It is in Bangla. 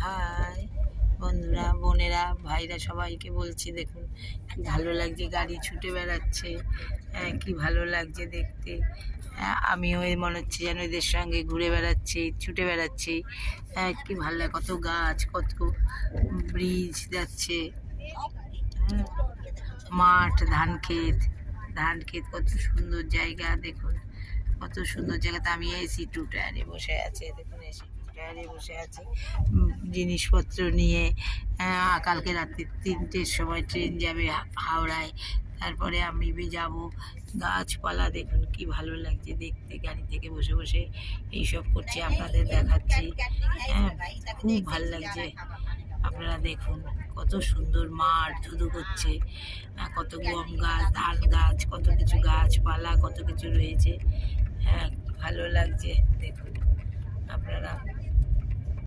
হাই বন্ধুরা, বোনেরা, ভাইরা, সবাইকে বলছি দেখুন কি ভালো লাগছে, গাড়ি ছুটে বেড়াচ্ছে। কি ভালো লাগছে দেখতে। আমিও মনে হচ্ছে যেন এদের সঙ্গে ঘুরে বেড়াচ্ছি, ছুটে বেড়াচ্ছি। কি ভালো লাগে, কত গাছ, কত ব্রিজ যাচ্ছে। মাঠ, ধান ক্ষেত, কত সুন্দর জায়গা দেখুন, কত সুন্দর জায়গাতে আমি এসি টু টায়ারে বসে আছে দেখুন, এসি টু টায়ারে বসে আছি জিনিসপত্র নিয়ে। কালকে রাত্রি 3টের সময় ট্রেন যাবে হাওড়ায়, তারপরে আমি যাব। গাছপালা দেখুন কি ভালো লাগছে দেখতে, গাড়ি থেকে বসে বসে এইসব করছি, আপনাদের দেখাচ্ছি। খুব ভালো লাগছে, আপনারা দেখুন কত সুন্দর মাঠ, ধুধু করছে, কত গম গাছ, ধান গাছ, কত কিছু গাছপালা, কত কিছু রয়েছে। ভালো লাগছে দেখুন আপনারা।